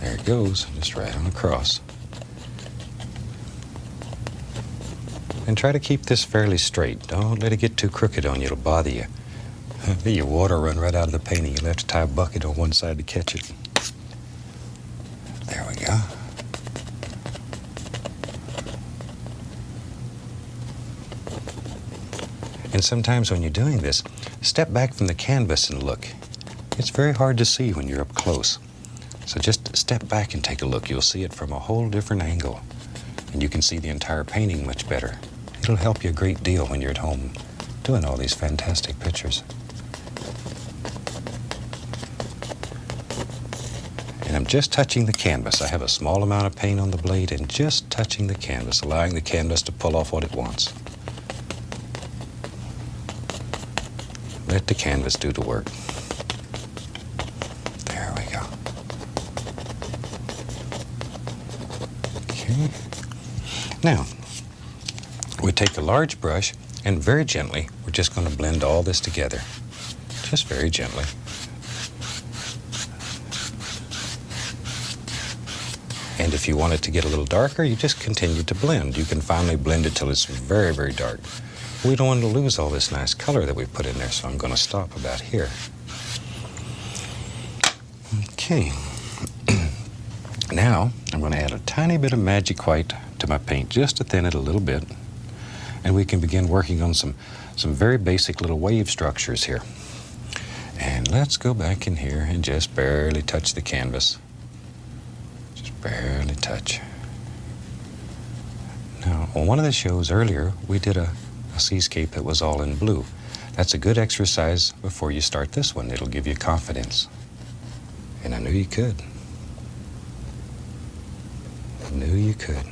There it goes, just right on across. And try to keep this fairly straight. Don't let it get too crooked on you, it'll bother you. Your water run right out of the painting. You'll have to tie a bucket on one side to catch it. There we go. And sometimes when you're doing this, step back from the canvas and look. It's very hard to see when you're up close. So just step back and take a look. You'll see it from a whole different angle. And you can see the entire painting much better. It'll help you a great deal when you're at home doing all these fantastic pictures. And I'm just touching the canvas. I have a small amount of paint on the blade and just touching the canvas, allowing the canvas to pull off what it wants. Let the canvas do the work. There we go. Okay. Now, we take a large brush and very gently, we're just going to blend all this together. Just very gently. And if you want it to get a little darker, you just continue to blend. You can finally blend it till it's very, very dark. We don't want to lose all this nice color that we put in there, so I'm going to stop about here. Okay. Now, I'm going to add a tiny bit of magic white to my paint, just to thin it a little bit. And we can begin working on some very basic little wave structures here. And let's go back in here and just barely touch the canvas. Barely touch. Now, on one of the shows earlier, we did a seascape that was all in blue. That's a good exercise before you start this one. It'll give you confidence. And I knew you could. I knew you could.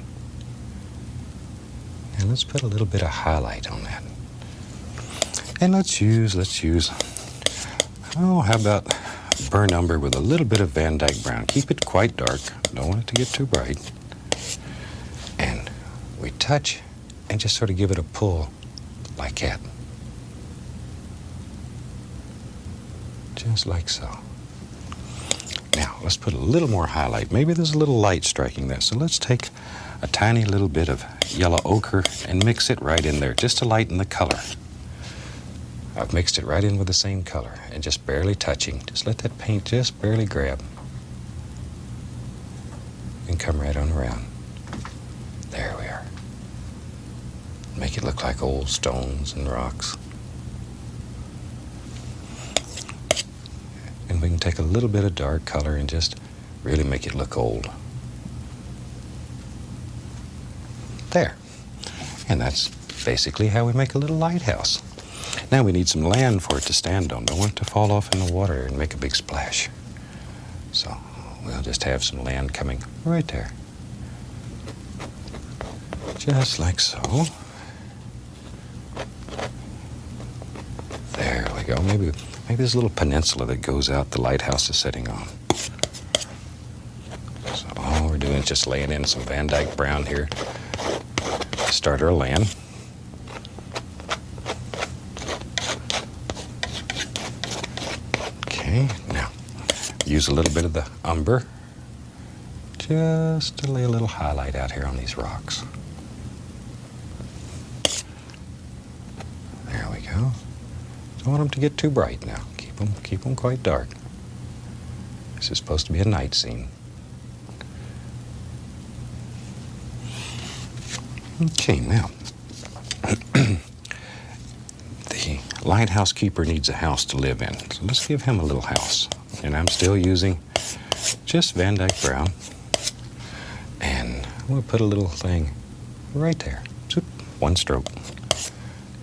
And let's put a little bit of highlight on that. And let's use, oh, how about burnt umber with a little bit of Van Dyke brown. Keep it quite dark. Don't want it to get too bright. And we touch and just sort of give it a pull like that. Just like so. Now, let's put a little more highlight. Maybe there's a little light striking there. So let's take a tiny little bit of yellow ochre and mix it right in there, just to lighten the color. I've mixed it right in with the same color and just barely touching. Just let that paint just barely grab and come right on around. There we are. Make it look like old stones and rocks. And we can take a little bit of dark color and just really make it look old. There. And that's basically how we make a little lighthouse. Now we need some land for it to stand on. Don't want it to fall off in the water and make a big splash. So we'll just have some land coming right there. Just like so. There we go. Maybe there's a little peninsula that goes out the lighthouse is sitting on. So all we're doing is just laying in some Van Dyke brown here to start our land. Now, use a little bit of the umber just to lay a little highlight out here on these rocks. There we go. Don't want them to get too bright now. Keep them quite dark. This is supposed to be a night scene. Okay, now. The lighthouse keeper needs a house to live in. So let's give him a little house. And I'm still using just Van Dyke brown. And I'm going to put a little thing right there. Zoop, one stroke.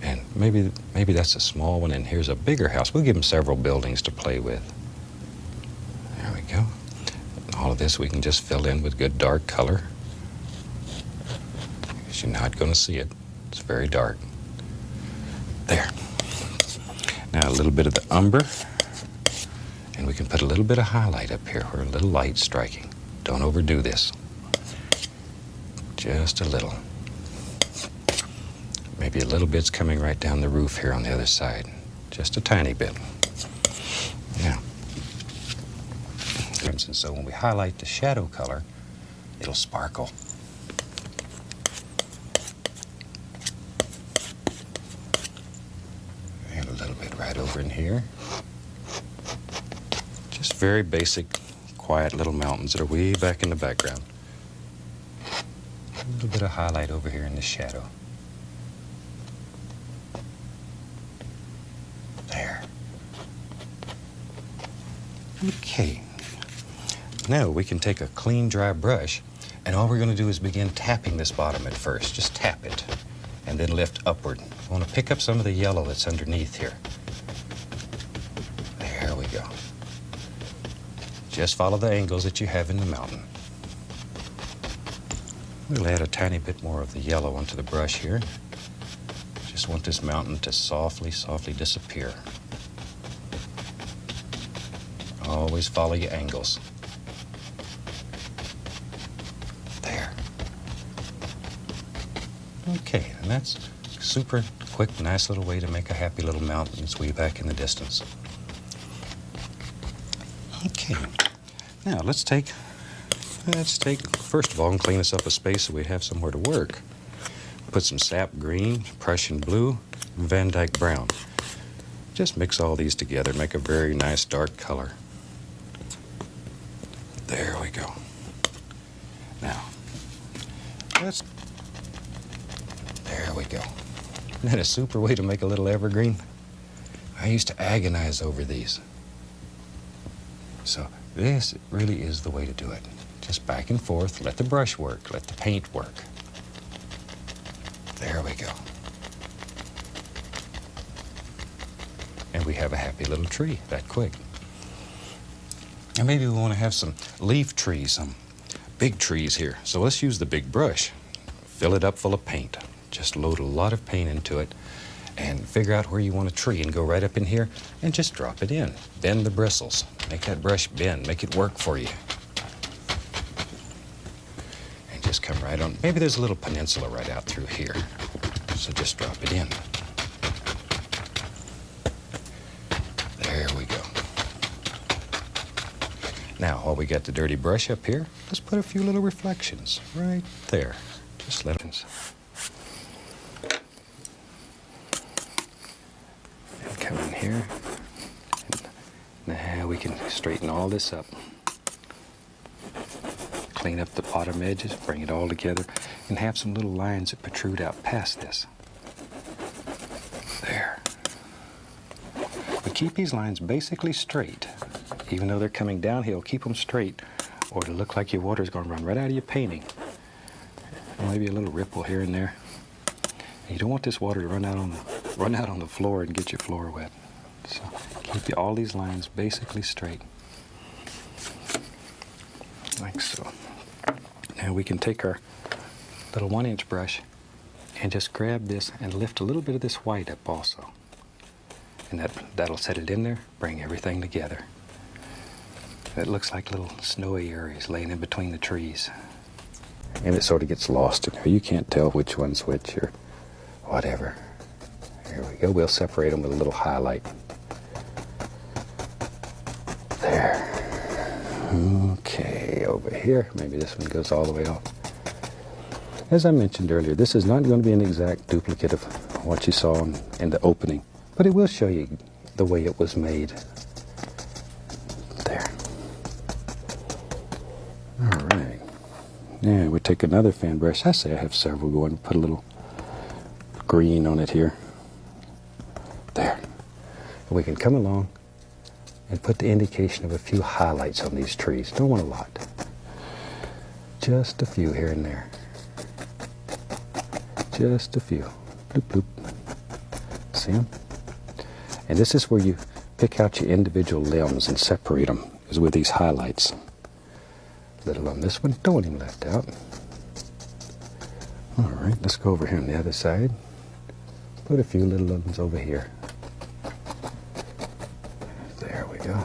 And maybe that's a small one, and here's a bigger house. We'll give him several buildings to play with. There we go. And all of this we can just fill in with good dark color. Because you're not going to see it. It's very dark. There. Now a little bit of the umber, and we can put a little bit of highlight up here where a little light striking. Don't overdo this. Just a little. Maybe a little bit's coming right down the roof here on the other side. Just a tiny bit. Now, And so when we highlight the shadow color, it'll sparkle. And a little bit right over in here. Just very basic, quiet little mountains that are way back in the background. A little bit of highlight over here in the shadow. There. Okay. Now we can take a clean, dry brush, and all we're going to do is begin tapping this bottom at first. Just tap it, and then lift upward. I want to pick up some of the yellow that's underneath here. There we go. Just follow the angles that you have in the mountain. We'll add a tiny bit more of the yellow onto the brush here. Just want this mountain to softly, softly disappear. Always follow your angles. There. Okay, and that's super quick, nice little way to make a happy little mountain that's way back in the distance. Okay, now let's take, first of all, and clean us up a space so we have somewhere to work. Put some sap green, Prussian blue, Van Dyke brown. Just mix all these together, make a very nice dark color. There we go. Now, there we go. Isn't that a super way to make a little evergreen? I used to agonize over these. So this really is the way to do it. Just back and forth, let the brush work, let the paint work. There we go. And we have a happy little tree that quick. And maybe we want to have some leaf trees, some big trees here. So let's use the big brush. Fill it up full of paint. Just load a lot of paint into it and figure out where you want a tree and go right up in here and just drop it in. Bend the bristles. Make that brush bend. Make it work for you. And just come right on. Maybe there's a little peninsula right out through here. So just drop it in. There we go. Now, while we got the dirty brush up here, let's put a few little reflections right there. Just let it. And come in here. And now we can straighten all this up. Clean up the bottom edges, bring it all together, and have some little lines that protrude out past this. There. We keep these lines basically straight. Even though they're coming downhill, keep them straight, or it'll look like your water's going to run right out of your painting. Maybe a little ripple here and there. And you don't want this water to run out on the floor and get your floor wet. So keep all these lines basically straight, like so. Now we can take our little 1-inch brush and just grab this and lift a little bit of this white up also. And that'll set it in there, bring everything together. It looks like little snowy areas laying in between the trees. And it sort of gets lost in there. You can't tell which one's which or whatever. Here we go. We'll separate them with a little highlight. There. Okay, over here. Maybe this one goes all the way off. As I mentioned earlier, this is not going to be an exact duplicate of what you saw in the opening, but it will show you the way it was made. There. All right. Now we take another fan brush. I say I have several going. Put a little green on it here. There. We can come along and put the indication of a few highlights on these trees. Don't want a lot. Just a few here and there. Just a few. Bloop, bloop. See them? And this is where you pick out your individual limbs and separate them, is with these highlights. Little on this one. Don't want him left out. All right, let's go over here on the other side. Put a few little ones over here. There we go.